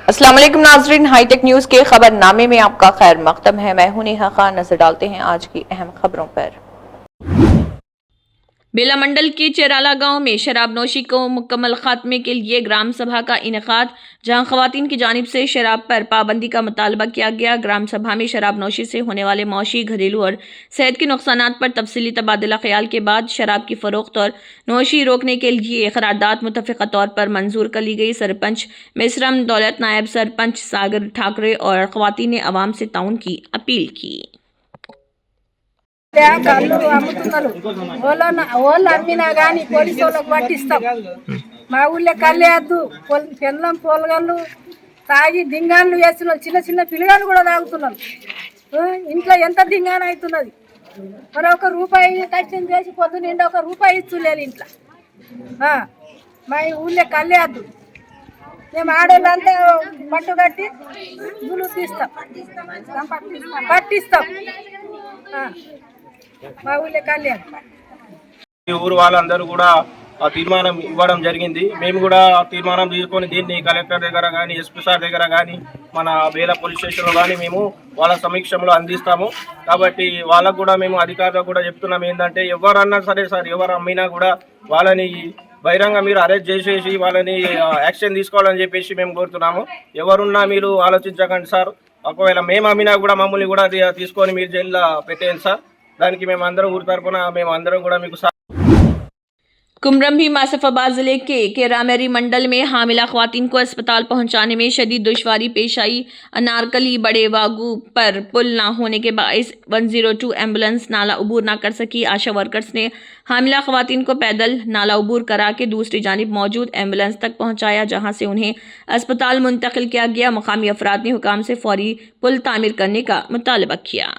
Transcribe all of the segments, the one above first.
अस्सलाम वालेकुम नाजरीन, हाईटेक न्यूज के खबरनामे में आपका खैर मकदम है। मैं हूं नेहा खान। नजर डालते हैं आज की अहम खबरों पर। बेला मंडल के चेराला गांव में शराबनोशी को मुकम्मल खात्मे के लिए ग्राम सभा का इनेकाद, जहां खवातीन की जानिब से शराब पर पाबंदी का मुतालबा किया गया। ग्राम सभा में शराबनोशी से होने वाले मौशी, घरेलू और सेहत के नुकसानात पर तफसीली तबादला ख्याल के बाद शराब की फरोख्त और नोशी रोकने के लिए करारदाद मुतफ़िक़ा तौर पर मंजूर कर ली गई। सरपंच मिसरम दौलत, नायब सरपंच सागर ठाकरे और खवातीन ने अवाम से ताउन की अपील की। కళ్ళు అమ్ముతున్నారు వాళ్ళు అమ్మినా కానీ పోలీసు వాళ్ళకి పట్టిస్తాం. మా ఊళ్ళో కళ్ళేద్దు పెండ్లం పోలగాళ్ళు తాగి దింగాన్లు వేసిన చిన్న చిన్న పిల్లగాళ్ళు కూడా తాగుతున్నారు. ఇంట్లో ఎంత దింగాన అవుతున్నది. మరి ఒక రూపాయి కష్టం చేసి పొద్దు నిండా ఒక రూపాయి ఇచ్చులేదు ఇంట్లో. మా ఊళ్ళో కళ్ళేద్దు. మేము ఆడవాళ్ళంతా పట్టు కట్టి గుళ్ళు తీస్తాం, పట్టిస్తాం. ఊరు వాళ్ళందరూ కూడా ఆ తీర్మానం ఇవ్వడం జరిగింది. మేము కూడా ఆ తీర్మానం తీసుకొని దీన్ని కలెక్టర్ దగ్గర కానీ, ఎస్పీ సార్ దగ్గర కానీ, మన బేల పోలీస్ స్టేషన్లో కానీ మేము వాళ్ళ సమీక్షంలో అందిస్తాము. కాబట్టి వాళ్ళకు కూడా మేము అధికారులకు కూడా చెప్తున్నాం ఏంటంటే, ఎవరన్నా సరే సార్, ఎవరు అమ్మినా కూడా వాళ్ళని బహిరంగ మీరు అరెస్ట్ చేసేసి వాళ్ళని యాక్షన్ తీసుకోవాలని చెప్పేసి మేము కోరుతున్నాము. ఎవరున్నా మీరు ఆలోచించకండి సార్. ఒకవేళ మేము అమ్మినా కూడా మమ్మల్ని కూడా తీసుకొని మీరు జైల్లో పెట్టేయండి సార్. దానికి మేము అందరం ఊరి తరపున మేము అందరం కూడా మీకు कुमरंभी मासफाबाद जिले के केरामेरी मंडल में हामिला ख्वातीन को अस्पताल पहुंचाने में शदीद दुश्वारी पेश आई। अनारकली बड़े वागू पर पुल ना होने के बाइस 102 एम्बुलेंस नाला अबूर ना कर सकी। आशा वर्कर्स ने हामिला ख्वातीन को पैदल नाला अबूर करा के दूसरी जानिब मौजूद एम्बुलेंस तक पहुंचाया, जहां से उन्हें अस्पताल मुंतकिल किया गया। मकामी अफराद ने हुकाम से फौरी पुल तामीर करने का मुतालबा किया।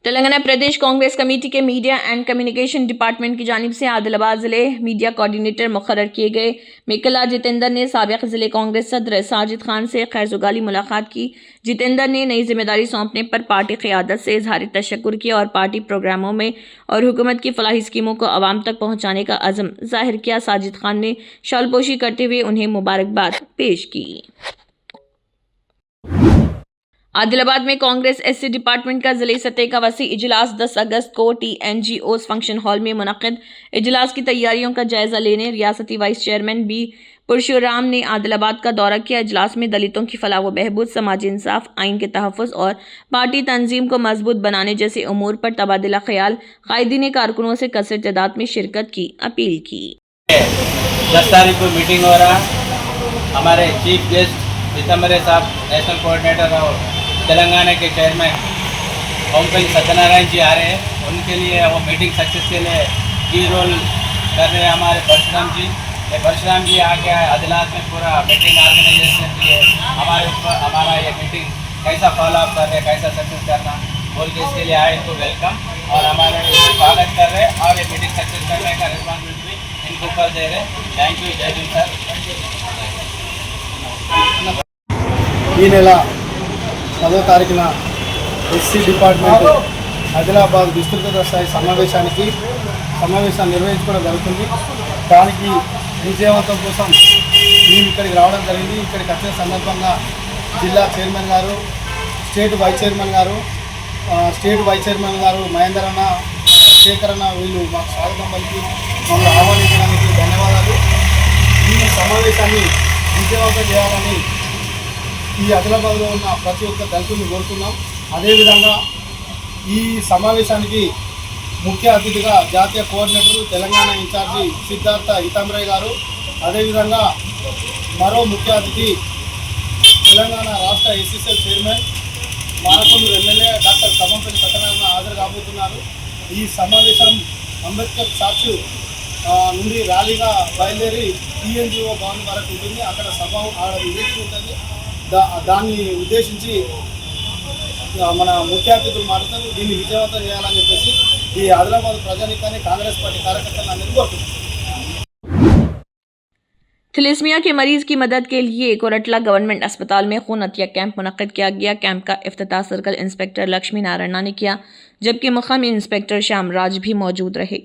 तेलंगाना प्रदेश कांग्रेस कमेटी के मीडिया एंड कम्युनिकेशन डिपार्टमेंट की जानिब से आदिलाबाद जिले मीडिया कोऑर्डिनेटर मुकर्रर किए गए मिकला जितेंद्र ने साबिक जिले कांग्रेस सदर साजिद खान से खैरजुगाली मुलाकात की। जितेंद्र ने नई जिम्मेदारी सौंपने पर पार्टी क़यादत से इजहार तशक्कुर किया और पार्टी प्रोग्रामों में और हुकूमत की फलाही स्कीमों को आवाम तक पहुँचाने का अज़म जाहिर किया। साजिद खान ने शॉलपोशी करते हुए उन्हें मुबारकबाद पेश की। आदिलाबाद में कांग्रेस एससी डिपार्टमेंट का जिले सतह का वसी इजलास 10 अगस्त को TNGOs फंक्शन हॉल में मुनक़िद। इजलास की तैयारियों का जायजा लेने रियासती वाइस चेयरमैन बी पुरुषोराम ने आदिलाबाद का दौरा किया। इजलास में दलितों की फलाह व बहबूद, समाजी इंसाफ, आइन के तहफ़्फ़ुज़ और पार्टी तंजीम को मजबूत बनाने जैसे उमूर पर तबादला ख्याल। कायदीन कारकुनों से कसर तादाद में शिरकत की अपील की। 10 तारीख को मीटिंग हो रहा। हमारे चीफ गेस्ट पीताम्बरे साहब, नेशनल कोऑर्डिनेटर और तेलंगाना के चेयरमैन ओमपल्ली सत्यनारायण जी आ रहे हैं। उनके लिए वो मीटिंग सक्सेस के लिए की रोल कर रहे हैं हमारे परशुराम जी। परशुराम जी आके आदिलाबाद में पूरा मीटिंग ऑर्गेनाइजेशन के लिए हमारे ऊपर हमारा ये मीटिंग कैसा फॉलो अप कर रहे हैं, कैसा सक्सेस करना बोल के इसके लिए आए तो वेलकम और हमारे स्वागत कर रहे हैं और ये मीटिंग सक्सेस करने का रिस्पॉन्सिबिलिटी भी इनको ऊपर दे रहे हैं। थैंक यू, जय हिंद सर। ఈ నెల 10వ తారీఖున ఎస్సీ డిపార్ట్మెంట్ ఆదిలాబాద్ విస్తృత స్థాయి సమావేశాన్ని నిర్వహించుకోవడం జరుగుతుంది. దానికి విజయవంతం కోసం మేము ఇక్కడికి రావడం జరిగింది. ఇక్కడికి వచ్చిన సందర్భంగా జిల్లా చైర్మన్ గారు, స్టేట్ వైస్ చైర్మన్ గారు మహేందర్ అన్న, శేఖర్ అన్న వీళ్ళు మాకు స్వాగతం పలికి మమ్మల్ని ఆహ్వానించడానికి ధన్యవాదాలు. ఈ సమావేశాన్ని విజయవంతం చేయాలని ఈ ఆదిలాబాద్లో ఉన్న ప్రతి ఒక్క దళితుల్ని కోరుతున్నాం. అదేవిధంగా ఈ సమావేశానికి ముఖ్య అతిథిగా జాతీయ కోఆర్డినేటర్ తెలంగాణ ఇన్ఛార్జి సిద్ధార్థ హితంరే గారు, అదేవిధంగా మరో ముఖ్య అతిథి తెలంగాణ రాష్ట్ర SSL chairman Manakondur MLA doctor Kammampalli Satyanarayana హాజరు కాబోతున్నారు. ఈ సమావేశం అంబేద్కర్ సాక్షి నుండి ర్యాలీగా బయలుదేరి టీఎన్జిఓ భవన్ వరకు ఉంటుంది. అక్కడ సభ వివేచన ఉంటుంది. దాన్ని ఉద్దేశించి మన ముఖ్య అతిథులు మాట్లాడుతూ దీన్ని విజయవంతం చేయాలని చెప్పేసి ఈ ఆదిలాబాద్ ప్రజానికాన్ని కాంగ్రెస్ పార్టీ కార్యకర్తలు అందరికీ కోరుతున్నారు. थैलेसीमिया के मरीज की मदद के लिए कोरटला गवर्नमेंट अस्पताल में खून अतिया कैंप मुनक्किद किया गया। कैंप का इफ्तिताह सर्कल इंस्पेक्टर लक्ष्मी नारायणा ने किया, जबकि मुकामी इंस्पेक्टर श्यामराज भी मौजूद रहे।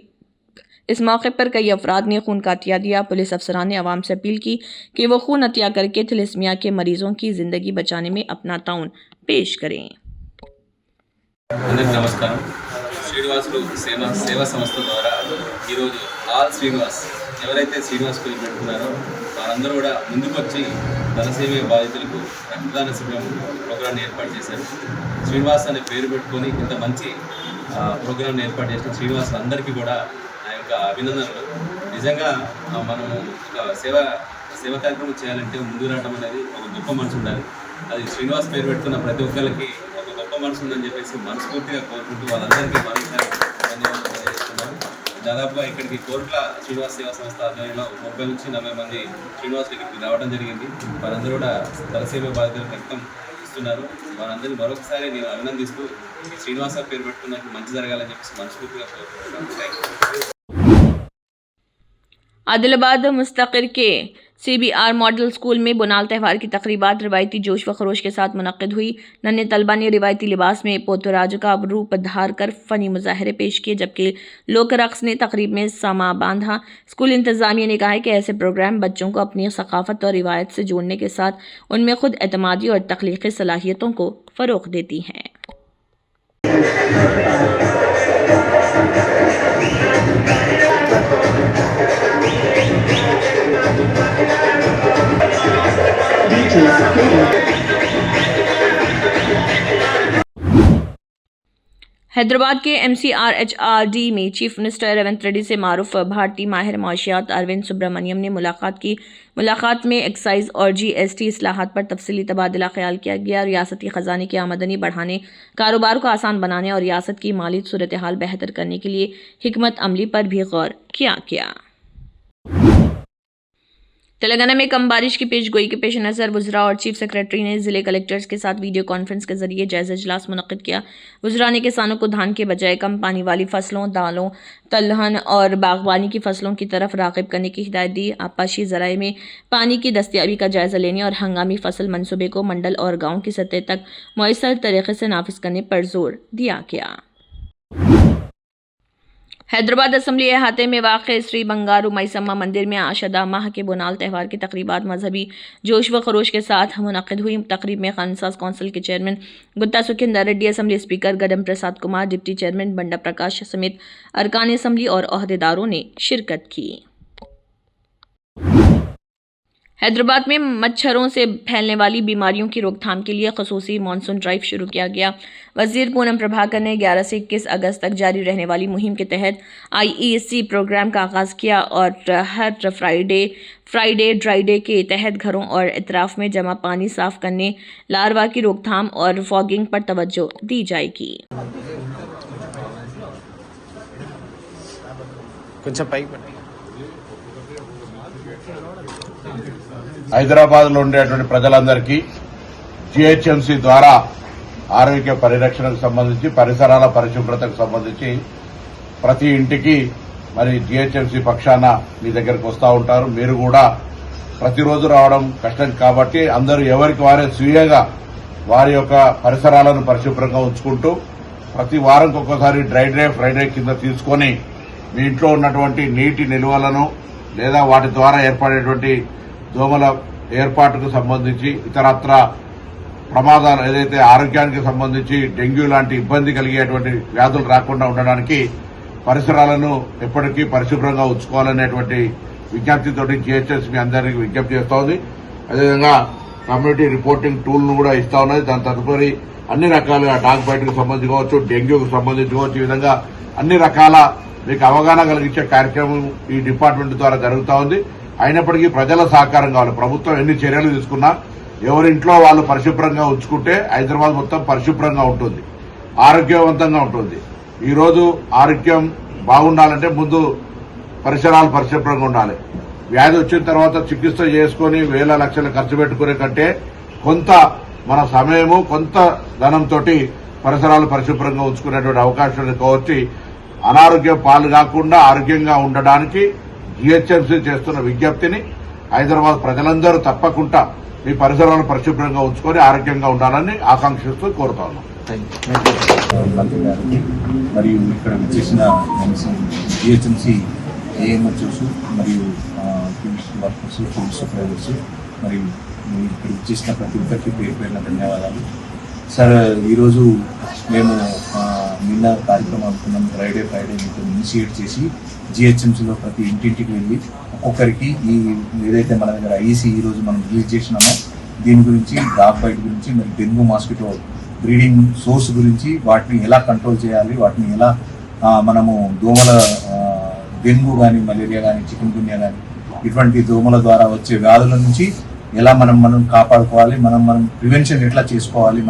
इस मौके पर कई अफराद ने खून का अतिया दिया। पुलिस अफसरान ने आवाम से अपील की कि वो खून अतिया करके थैलेसीमिया के मरीजों की जिंदगी बचाने में अपना ताउन पेश करें। నమస్కారం. శ్రీనివాసులు సేవా సంస్థ ద్వారా ఈరోజు ఆల్ శ్రీనివాస్ ఎవరైతే శ్రీనివాస్ పేరు పెట్టుకున్నారో వారందరూ కూడా ముందుకొచ్చి ధనసేవ బాధితులకు రక్తదాన శిబిరం ప్రోగ్రాన్ని ఏర్పాటు చేశారు. శ్రీనివాస్ అనే పేరు పెట్టుకొని ఇంత మంచి ప్రోగ్రాన్ని ఏర్పాటు చేసిన శ్రీనివాస్ అందరికీ కూడా నా యొక్క అభినందనలు. నిజంగా మనము ఒక సేవ కార్యక్రమం చేయాలంటే ముందు రావడం అనేది ఒక గొప్ప మనసు ఉండాలి. అది శ్రీనివాస్ పేరు పెట్టుకున్న ప్రతి ఒక్కరికి ఒక గొప్ప మనసు ఉందని చెప్పేసి మనస్ఫూర్తిగా కోరుకుంటూ వాళ్ళందరికీ మరోసారి ధన్యవాదాలు తెలియజేస్తున్నాను. దాదాపుగా ఇక్కడికి కోర్టుల శ్రీనివాస్ సేవా సంస్థ ఆధ్వర్యంలో 30 నుంచి 40 మంది శ్రీనివాసులు ఇక్కడికి రావడం జరిగింది. వారందరూ కూడా తలసేవ బాధితులకు రక్తం ఇస్తున్నారు. వారందరినీ మరొకసారి నేను అభినందిస్తూ ఈ శ్రీనివాస పేరు పెట్టుకున్నట్టు మంచి జరగాలని చెప్పేసి మనస్ఫూర్తిగా కోరుకుంటున్నాను. आदिलाबाद मुस्तकिर के CBR मॉडल स्कूल में बुनाल त्यौहार की तकरीबात रवायती जोश व खरोश के साथ मुनक्किद हुई। नन्हे तलबा ने रिवायती लिबास में पोतराज का रूप धार कर फ़नी मुजाहरे पेश किए, जबकि लोक रक़्स ने तकरीब में समा बांधा। स्कूल इंतज़ामिया ने कहा है कि ऐसे प्रोग्राम बच्चों को अपनी सकाफ़त और रिवायत से जोड़ने के साथ उनमें खुद एतमादी और तख्लीक़ी सलाहियतों को फ़रोग़ देती हैं। हैदराबाद के MCRHRD में चीफ मिनिस्टर रेवंत रेड्डी से मारूफ भारतीय माहिर माशियात अरविंद सुब्रमण्यम ने मुलाकात की। मुलाकात में एक्साइज और GST इस्लाहात पर तफसीली तबादला ख्याल किया गया। रियासती ख़जाने की आमदनी बढ़ाने, कारोबार को आसान बनाने और रियासत की माली सूरत हाल बेहतर करने के लिए हिकमत अमली पर भी गौर किया गया। तेलंगाना में कम बारिश की पेशगोई के पेश नज़र वज़रा और चीफ सेक्रेटरी ने ज़िले कलेक्टर्स के साथ वीडियो कॉन्फ्रेंस के जरिए जायज़ा इजलास मुनक़्क़िद किया। वज़रा ने किसानों को धान के बजाय कम पानी वाली फसलों, दालों, तलहन और बागवानी की फसलों की तरफ राग़िब करने की हिदायत दी। आपाशी ज़राए में पानी की दस्तियाबी का जायज़ा लेने और हंगामी फसल मनसूबे को मंडल और गाँव की सतह तक मुयस्सर तरीक़े से नाफिज करने पर जोर दिया गया। हैदराबाद असम्बली अहाते में वाक़ श्री बंगारू मैसम्मा मंदिर में आशदा माह के बुनाल त्यौहार की तकरीबात मजहबी जोश व खरोश के साथ मुनक़्क़िद हुई। तकरीब में खानसाज कौंसिल के chairman Gutta Sukhender Reddy, assembly speaker Gaddam Prasad Kumar, deputy chairman Banda Prakash समेत अरकान असम्बली और ओहदेदारों ने शिरकत की। हैदराबाद में मच्छरों से फैलने वाली बीमारियों की रोकथाम के लिए ख़ुसूसी मानसून ड्राइव शुरू किया गया। वज़ीर पूनम प्रभाकर ने 11 से 21 अगस्त तक जारी रहने वाली मुहिम के तहत IEC प्रोग्राम का आगाज़ किया और हर फ्राइडे ड्राई डे के तहत घरों और इतराफ़ में जमा पानी साफ़ करने, लार्वा की रोकथाम और फॉगिंग पर तवज्जो दी जाएगी। హైదరాబాద్లో ఉండేటువంటి ప్రజలందరికీ GHMC ద్వారా ఆరోగ్య పరిరక్షణకు సంబంధించి, పరిసరాల పరిశుభ్రతకు సంబంధించి ప్రతి ఇంటికి మరి GHMC పక్షాన మీ దగ్గరకు వస్తూ ఉంటారు. మీరు కూడా ప్రతిరోజు రావడం కష్టం కాబట్టి అందరూ ఎవరికి వారే స్వీయంగా వారి యొక్క పరిసరాలను పరిశుభ్రంగా ఉంచుకుంటూ ప్రతి వారంకి ఒక్కసారి డ్రై డే ఫ్రైడే కింద తీసుకొని మీ ఇంట్లో ఉన్నటువంటి నీటి నిల్వలను లేదా వాటి ద్వారా ఏర్పడేటువంటి దోమల ఏర్పాటుకు సంబంధించి ఇతరత్ర ప్రమాదాలు ఏదైతే ఆరోగ్యానికి సంబంధించి డెంగ్యూ లాంటి ఇబ్బంది కలిగేటువంటి వ్యాధులు రాకుండా ఉండడానికి పరిసరాలను ఎప్పటికీ పరిశుభ్రంగా ఉంచుకోవాలనేటువంటి విజ్ఞప్తితోటి GHS మీ అందరికీ విజ్ఞప్తి చేస్తోంది. అదేవిధంగా కమ్యూనిటీ రిపోర్టింగ్ టూల్ ను కూడా ఇస్తా ఉన్నది. దాని తదుపరి అన్ని రకాలుగా డాగ్ బైట్ కు సంబంధించి కావచ్చు, డెంగ్యూకు సంబంధించి కావచ్చు, ఈ విధంగా అన్ని రకాల మీకు అవగాహన కలిగించే కార్యక్రమం ఈ డిపార్ట్మెంట్ ద్వారా జరుగుతూ ఉంది. అయినప్పటికీ ప్రజల సహకారం కావాలి. ప్రభుత్వం ఎన్ని చర్యలు తీసుకున్నా ఎవరింట్లో వాళ్ళు పరిశుభ్రంగా ఉంచుకుంటే హైదరాబాద్ మొత్తం పరిశుభ్రంగా ఉంటుంది, ఆరోగ్యవంతంగా ఉంటుంది. ఈరోజు ఆరోగ్యం బాగుండాలంటే ముందు పరిసరాలు పరిశుభ్రంగా ఉండాలి. వ్యాధి వచ్చిన తర్వాత చికిత్స చేసుకుని వేల లక్షలు ఖర్చు పెట్టుకునే కంటే కొంత మన సమయము కొంత ధనంతో పరిసరాలు పరిశుభ్రంగా ఉంచుకునేటువంటి అవకాశాన్ని కోర్చి అనారోగ్యం పాలు కాకుండా ఆరోగ్యంగా ఉండడానికి జిహెచ్ఎంసీ చేస్తున్న విజ్ఞప్తిని హైదరాబాద్ ప్రజలందరూ తప్పకుండా మీ పరిసరాలను పరిశుభ్రంగా ఉంచుకొని ఆరోగ్యంగా ఉండాలని ఆకాంక్షిస్తూ కోరుతా ఉన్నాం. మంత్రి గారికి మరియు ఇక్కడ వచ్చేసిన జిహెచ్ఎంసీ ఏఎంహెచ్ఓస్ మరియు ఫీల్డ్ వర్కర్స్, ఫీల్డ్ సూపర్వైజర్స్ మరియు ఇక్కడ వచ్చేసిన ప్రతి ఒక్కరికి పేరు పేరున ధన్యవాదాలు. సార్, ఈరోజు మేము నిన్న కార్యక్రమం అనుకున్నాం. ఫ్రైడే మీకు ఇనిషియేట్ చేసి జిహెచ్ఎంసీలో ప్రతి ఇంటింటికి వెళ్ళి ఒక్కొక్కరికి ఈ ఏదైతే మన దగ్గర ఐఈసీ ఈరోజు మనం రిలీజ్ చేసినామో దీని గురించి, డాగ్ బైట్ గురించి, మరి డెంగ్యూ మాస్కిటో బ్రీడింగ్ సోర్స్ గురించి, వాటిని ఎలా కంట్రోల్ చేయాలి, వాటిని ఎలా మనము దోమల డెంగ్యూ కానీ, మలేరియా కానీ, చికెన్ గున్యా కానీ ఇటువంటి దోమల ద్వారా వచ్చే వ్యాధుల నుంచి ఎలా మనం కాపాడుకోవాలి, మనం ప్రివెన్షన్ ఎట్లా చేసుకోవాలి,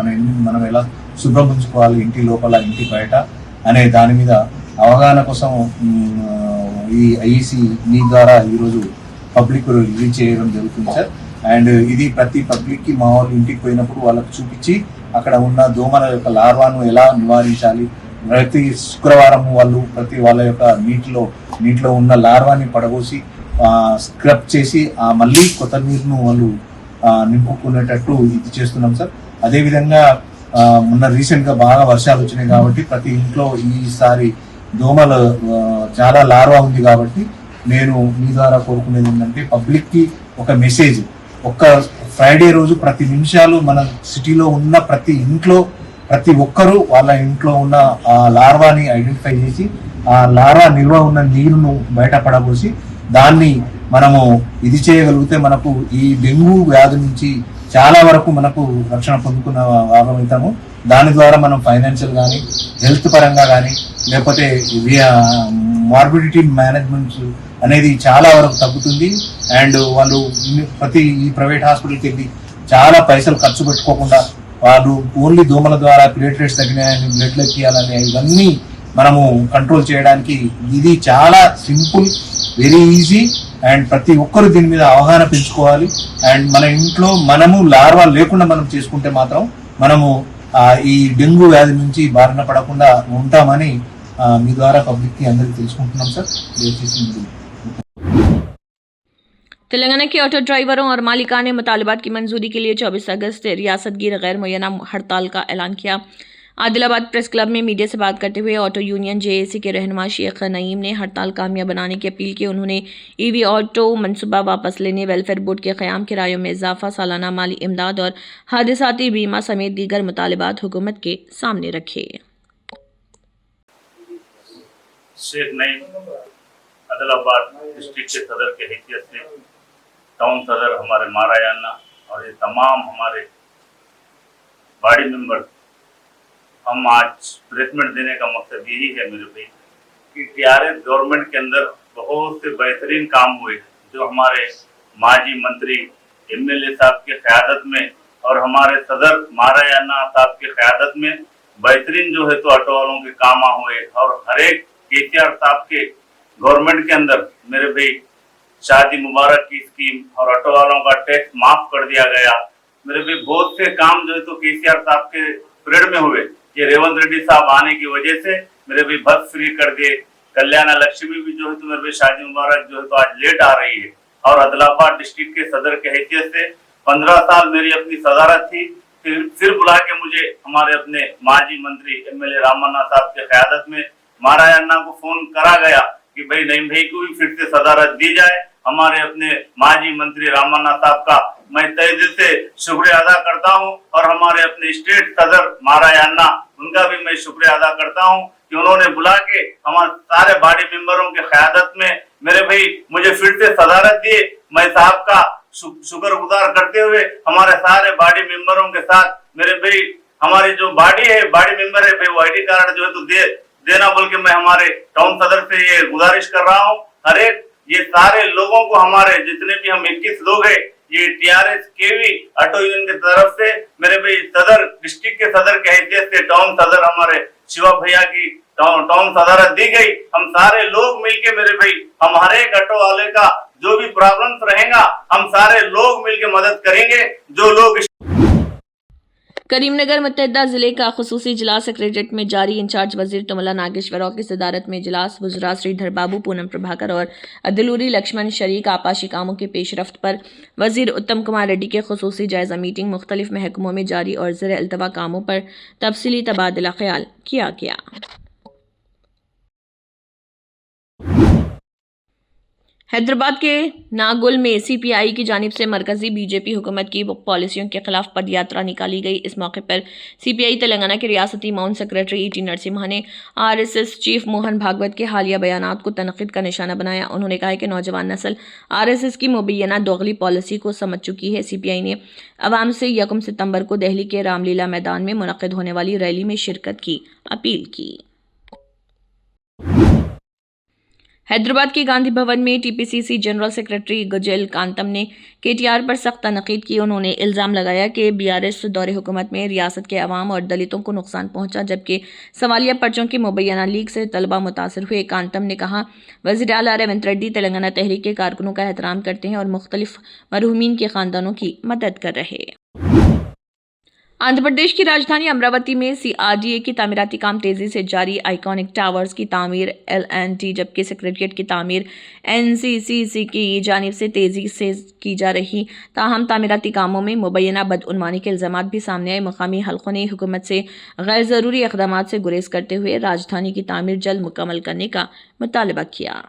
మనం ఎలా శుభ్రం ఉంచుకోవాలి ఇంటి లోపల ఇంటి బయట అనే దాని మీద అవగాహన కోసం ఈ ఐఈసీ మీ ద్వారా ఈరోజు పబ్లిక్ రిలీజ్ చేయడం జరుగుతుంది సార్. అండ్ ఇది ప్రతి పబ్లిక్కి మా వాళ్ళు ఇంటికి పోయినప్పుడు వాళ్ళకి చూపించి అక్కడ ఉన్న దోమల యొక్క లార్వాను ఎలా నివారించాలి, ప్రతి శుక్రవారం వాళ్ళు ప్రతి వాళ్ళ యొక్క నీటిలో ఉన్న లార్వాని పడబోసి స్క్రబ్ చేసి మళ్ళీ కొత్త నీరును వాళ్ళు నింపుకునేటట్టు ఇది చేస్తున్నాం సార్. అదేవిధంగా మొన్న రీసెంట్గా బాగా వర్షాలు వచ్చినాయి కాబట్టి ప్రతి ఇంట్లో ఈసారి దోమలు చాలా లార్వా ఉంది కాబట్టి నేను మీ ద్వారా కోరుకునేది ఏంటంటే పబ్లిక్కి ఒక మెసేజ్, ఒక్క ఫ్రైడే రోజు ప్రతి నిమిషాలు మన సిటీలో ఉన్న ప్రతి ఇంట్లో ప్రతి ఒక్కరూ వాళ్ళ ఇంట్లో ఉన్న ఆ లార్వాని ఐడెంటిఫై చేసి ఆ లార్వా నిల్వ ఉన్న నీరును బయటపడబోసి దాన్ని మనము ఇది చేయగలిగితే మనకు ఈ డెంగ్యూ వ్యాధి నుంచి చాలా వరకు మనకు రక్షణ పొందుకున్న భాగమవుతాము. దాని ద్వారా మనం ఫైనాన్షియల్ కానీ, హెల్త్ పరంగా కానీ, లేకపోతే మార్బిడిటీ మేనేజ్మెంట్ అనేది చాలా వరకు తగ్గుతుంది. అండ్ వాళ్ళు ప్రతి ఈ ప్రైవేట్ హాస్పిటల్కి వెళ్ళి చాలా పైసలు ఖర్చు పెట్టుకోకుండా వాళ్ళు ఓన్లీ దోమల ద్వారా ప్లేట్లెట్స్ తగ్గినాయని, బ్లడ్ ఎక్కియాలని ఇవన్నీ మనము కంట్రోల్ చేయడానికి ఇది చాలా సింపుల్, వెరీ ఈజీ. అండ్ ప్రతి ఒక్కరు దీని మీద అవగాహన పెంచుకోవాలి. అండ్ మన ఇంట్లో మనము లార్వా లేకుండా మనం చేసుకుంటే మాత్రం మనము ఈ డెంగ్యూ వ్యాధి నుంచి బారిన పడకుండా ఉంటామని మీ ద్వారా పబ్లిక్కి అందరికీ తెలుసుకుంటున్నాం సార్. तेलंगाना के ऑटो ड्राइवरों और मालिका ने मुतालबात की मंजूरी के लिए 24 अगस्त से रियासत गिर गैर मुय्यना हड़ताल का ऐलान किया। आदिलाबाद प्रेस क्लब में मीडिया से बात करते हुए ऑटो यूनियन जेएसी के रहनुमा शेख नईम ने हड़ताल कामयाब बनाने की अपील की। उन्होंने ईवी ऑटो मनसूबा वापस लेने, वेलफेयर बोर्ड के क़याम, किरायों में इजाफा, सालाना माली इमदाद और हादसाती बीमा समेत दीगर मुतालबात हुकूमत के सामने रखे। शेख नईम आदिलाबाद डिस्ट्रिक्ट के सदर के हैसियत से टाउन सदर हमारे मारायाना और ये तमाम हमारे बॉडी मेंबर हम आज प्रेसमेंट देने का मकसद यही है मेरे भाई कि टीआरएस गवर्नमेंट के अंदर बहुत से बेहतरीन काम हुए जो हमारे माजी मंत्री एमएलए साहब की क़यादत में और हमारे सदर मारायाना साहब की क़यादत में बेहतरीन जो है तो ऑटो वालों के काम हुए। और हर एक केसीआर साहब के गवर्नमेंट के अंदर मेरे भाई शादी मुबारक की स्कीम और ऑटो वालों का टैक्स माफ कर दिया गया। मेरे भाई बहुत से काम जो है तो केसीआर साहब के पीरियड में हुए। ये रेवंत रेड्डी साहब आने की वजह से मेरे भाई बस फ्री कर दिए। कल्याण लक्ष्मी भी जो है तो मेरे भाई शादी मुबारक जो है तो आज लेट आ रही है। और आदिलाबाद डिस्ट्रिक्ट के सदर के हैसियत से 15 साल मेरी अपनी सदारत थी। फिर बुला के मुझे हमारे अपने माजी मंत्री एमएलए रामन्ना साहब की क़यादत में मारायाना को फोन करा गया कि भाई नईम भाई को भी फिर से सदारत दी जाए। हमारे अपने माजी मंत्री रामन्ना साहब का मैं तहे दिल से शुक्रिया अदा करता हूं और हमारे अपने स्टेट सदर मारायाना उनका भी मैं शुक्रिया अदा करता हूं कि उन्होंने बुला के हमारे सारे बॉडी मेंबरों के क़यादत में मेरे भाई मुझे फिर से सदारत दिए। मैं साहब का शुक्रगुजार करते हुए हमारे सारे बॉडी मेंबरों के साथ मेरे भाई हमारी जो बॉडी है बॉडी मेंबर है भाई वो आईडी कार्ड जो है तो देना बोल के मैं हमारे टाउन सदर से ये गुजारिश कर रहा हूँ। अरे ये सारे लोगों को हमारे जितने भी हम 21 लोग हैं, ये टीआरएस केवी ऑटो यूनियन की तरफ से मेरे भाई सदर डिस्ट्रिक्ट के सदर के हैसियत से टाउन सदर हमारे शिवा भैया की टाउन सदर दी गई। हम सारे लोग मिलके मेरे भाई हम हर एक ऑटो वाले का जो भी प्रॉब्लम्स रहेगा हम सारे लोग मिलके मदद करेंगे। जो लोग करीमनगर मुत्तहिदा जिले का खुसूसी इजलास सेक्रेटरीट में जारी इंचार्ज वजीर तुमला नागेश्वर राव की सदारत में इजलास वज़रा श्रीधर बाबू, पूनम प्रभाकर और अदलूरी लक्ष्मण शरीक आपाशी कामों की पेशरफ्त पर वजीर उत्तम कुमार रेड्डी के खुसूसी जायजा मीटिंग मुख्तलिफ महकमों में जारी और ज़ेर अल्तवा कामों पर तफसीली तबादला ख्याल किया गया। हैदराबाद के नागुल में सीपीआई की जानिब से मरकजी बीजेपी हुकूमत की पॉलिसियों के खिलाफ पदयात्रा निकाली गई। इस मौके पर सीपीआई तेलंगाना के रियासती माउंट सेक्रेटरी ईटी नरसिम्हा ने आरएसएस चीफ मोहन भागवत के हालिया बयानात को तनकीद का निशाना बनाया। उन्होंने कहा कि नौजवान नस्ल आरएसएस की मुबैना दोगली पॉलिसी को समझ चुकी है। सीपीआई ने अवाम से 1 सितंबर को दिल्ली के रामलीला मैदान में मुनक्किद होने वाली रैली में शिरकत की अपील की। हैदराबाद के गांधी भवन में टीपीसीसी जनरल सेक्रेटरी गुजेल कांतम ने केटीआर पर सख्त तनकीद की। उन्होंने इल्ज़ाम लगाया कि बीआरएस दौरे हुकूमत में रियासत के अवाम और दलितों को नुकसान पहुंचा, जबकि सवालिया पर्चों की मुबैना लीक से तलबा मुतासर हुए। कांतम ने कहा, वज़ीर आला रेवंत रेड्डी तेलंगाना तहरीक के कारकुनों का एहतराम करते हैं और मुख्तलिफ मरहूमीन के खानदानों की मदद कर रहे हैं। आंध्र प्रदेश की राजधानी अमरावती में सीआरडीए की तामीराती काम तेजी से जारी। आइकॉनिक टावर्स की तामीर एल&टी जबकि सेक्रेटरिएट की तामीर एनसीसीसी की जानिब से तेजी से की जा रही। ताहम तामीराती कामों में मुबैना बदउनवानी के इल्जामात भी सामने आए। मकामी हलकों ने हुकूमत से गैर ज़रूरी इक़दामात से गुरेज करते हुए राजधानी की तामीर जल्द मुकम्मल करने का मुतालबा किया।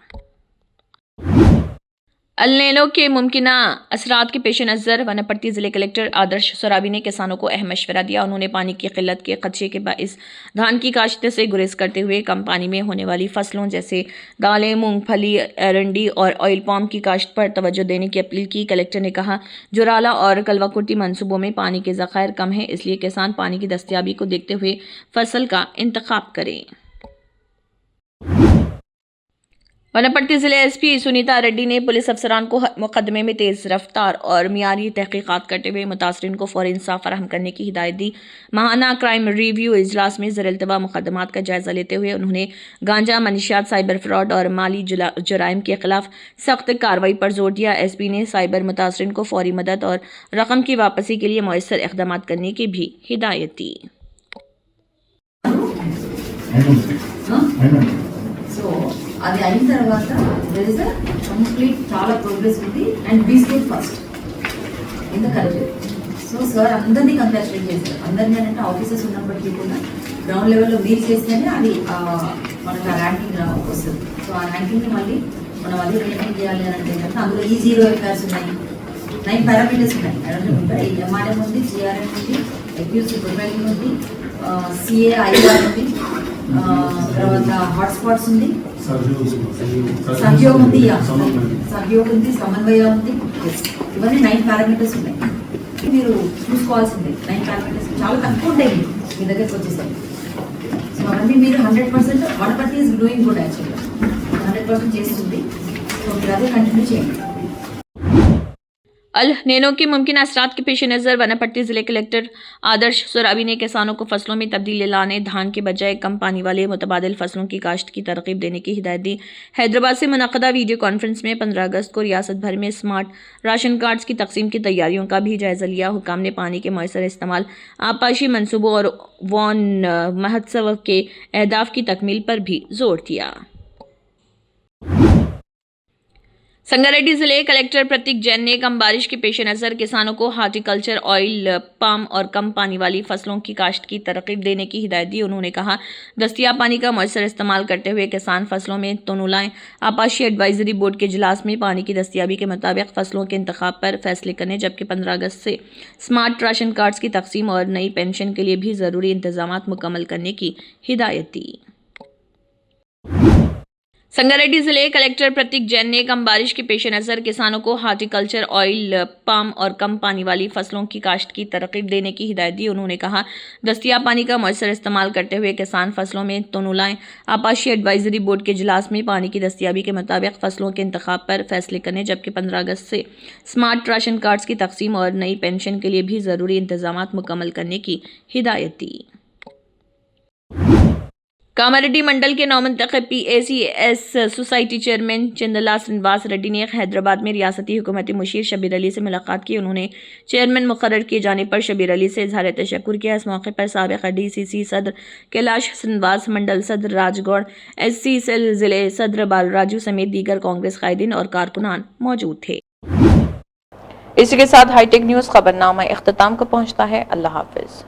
अल नीनो के मुमकिना असरात के पेश नज़र वनपट्टी ज़िले कलेक्टर आदर्श सोराबी ने किसानों को अहम मशवरा दिया। उन्होंने पानी की किल्लत के खदशे के बाइस धान की काश्त से गुरेज करते हुए कम पानी में होने वाली फसलों जैसे दालें, मूंगफली, अरंडी और ऑयल पाम की काश्त पर तवज्जो देने की अपील की। कलेक्टर ने कहा, जोराला और कलवाकुर्ती मनसूबों में पानी के ज़खायर कम है, इसलिए किसान पानी की दस्तयाबी को देखते हुए फसल का इंतखाब करें। वनपट्टी जिले एसपी सुनीता रेड्डी ने पुलिस अफसरान को मुकदमे में तेज़ रफ्तार और मियारी तहकीकात करते हुए मुतासरीन को फौरी इंसाफ फराहम करने की हिदायत दी। माहाना क्राइम रिव्यू इजलास में ज़र-ए-इल्तवा मुकदमात का जायजा लेते हुए उन्होंने गांजा, मनशियात, साइबर फ्रॉड और माली जराइम के खिलाफ सख्त कार्रवाई पर जोर दिया। एसपी ने साइबर मुतासरीन को फौरी मदद और रकम की वापसी के लिए मौसर इक़दामात करने की भी हिदायत दी। అది అయిన తర్వాత there is a complete చాలా ప్రోగ్రెస్ ఉంది and be state first in the culture. So sir అందరినీ కంగ్రాచులేట్ చేశారు. అందరినీ అంటే ఆఫీసర్స్ ఉన్నప్పటికీ కూడా గ్రౌండ్ లెవెల్లో మీరు చేస్తేనే అది మనకు ఆ ర్యాంకింగ్ వస్తుంది. సో ఆ ర్యాంకింగ్ని మళ్ళీ మనం అది మెయింటైన్ చేయాలి అని అంటే కనుక అందులో ఈ 0 ఎఫ్ఐఆర్స్ ఉన్నాయి, 9 పారామీటర్స్ ఉన్నాయి. ఎంఆర్ఎం ఉంది, జిఆర్ఎం ఉంది, ఎక్యూసీ ప్రొఫైలింగ్ ఉంది, సిఏ ఐఆర్ ఉంది, తర్వాత హాట్స్పాట్స్ ఉంది, సహయోగం ఉంది, సమన్వయ ఉంది. ఇవన్నీ 9 పారామీటర్స్ ఉన్నాయి. మీరు చూసుకోవాల్సిందే. 9 పారామీటర్స్ చాలా తక్కువ ఉంటాయి మీ దగ్గరికి వచ్చేసరికి. సో అవన్నీ మీరు 100% వనపర్తి ఈజ్ డూయింగ్ గుడ్ యాక్చువల్గా 100% చేస్తుంది. సో మీరు అదే కంటిన్యూ చేయండి. अल नीनो के मुमकिन असरात के पेश नज़र वनपट्टी ज़िले कलेक्टर आदर्श सोराबी ने किसानों को फसलों में तब्दीली लाने, धान के बजाय कम पानी वाले मुतबादिल फसलों की काश्त की तरकीब देने की हिदायत दी। हैदराबाद से मुनक़दा वीडियो कॉन्फ्रेंस में 15 अगस्त को रियासत भर में स्मार्ट राशन कार्ड्स की तकसीम की तैयारियों का भी जायज़ा लिया। हुकाम ने पानी के मौसर इस्तेमाल, आपाशी मनसूबों और वन महोत्सव के अहदाफ की तकमील पर भी जोर दिया। संगारेड्डी जिले कलेक्टर प्रतीक जैन ने कम बारिश के पेश नज़र किसानों को हार्टिकल्चर, ऑयल पाम और कम पानी वाली फसलों की काश्त की तरकीब देने की हिदायत दी। उन्होंने कहा, दस्तियाब पानी का मौसर इस्तेमाल करते हुए किसान फसलों में तोनुलाएं। आपाशी एडवाइजरी बोर्ड के इजलास में पानी की दस्तियाबी के मुताबिक फसलों के इंतखाब पर फैसले करने, जबकि 15 अगस्त से स्मार्ट राशन कार्ड्स की तकसीम और नई पेंशन के लिए भी ज़रूरी इंतजामात मुकम्मल करने की हिदायत दी। संगारेड्डी जिले कलेक्टर प्रतीक जैन ने कम बारिश के पेश नज़र किसानों को हार्टिकल्चर, ऑयल पाम और कम पानी वाली फसलों की काश्त की तरकीब देने की हिदायत दी। उन्होंने कहा, दस्तियाब पानी का मौसर इस्तेमाल करते हुए किसान फसलों में तोनुलाएं। आपाशी एडवाइजरी बोर्ड के इजलास में पानी की दस्तियाबी के मुताबिक फसलों के इंतखाब पर फैसले करने, जबकि 15 अगस्त से स्मार्ट राशन कार्ड्स की तकसीम और नई पेंशन के लिए भी ज़रूरी इंतजाम मुकम्मल करने की हिदायत दी। कामारेड्डी मंडल के नवमंतखब PACS society chairman Chindala Srinivas Reddy ने हैदराबाद में रियासती हुकूमती मुशीर शबीर अली से मुलाकात की। उन्होंने चेयरमैन मुकर्रर किए जाने पर शबीर अली से इजहार तशक्कुर किया। इस मौके पर साबिक़ DCC सदर कैलाश श्रीनिवास, मंडल सदर राजगौड़, SC सेल जिले सदर बालराजू समेत दीगर कांग्रेस कायदीन और कारकुनान मौजूद थे। इसी के साथ हाईटेक न्यूज़ खबरनामा इख्तिताम को पहुँचता है। अल्लाह हाफिज़।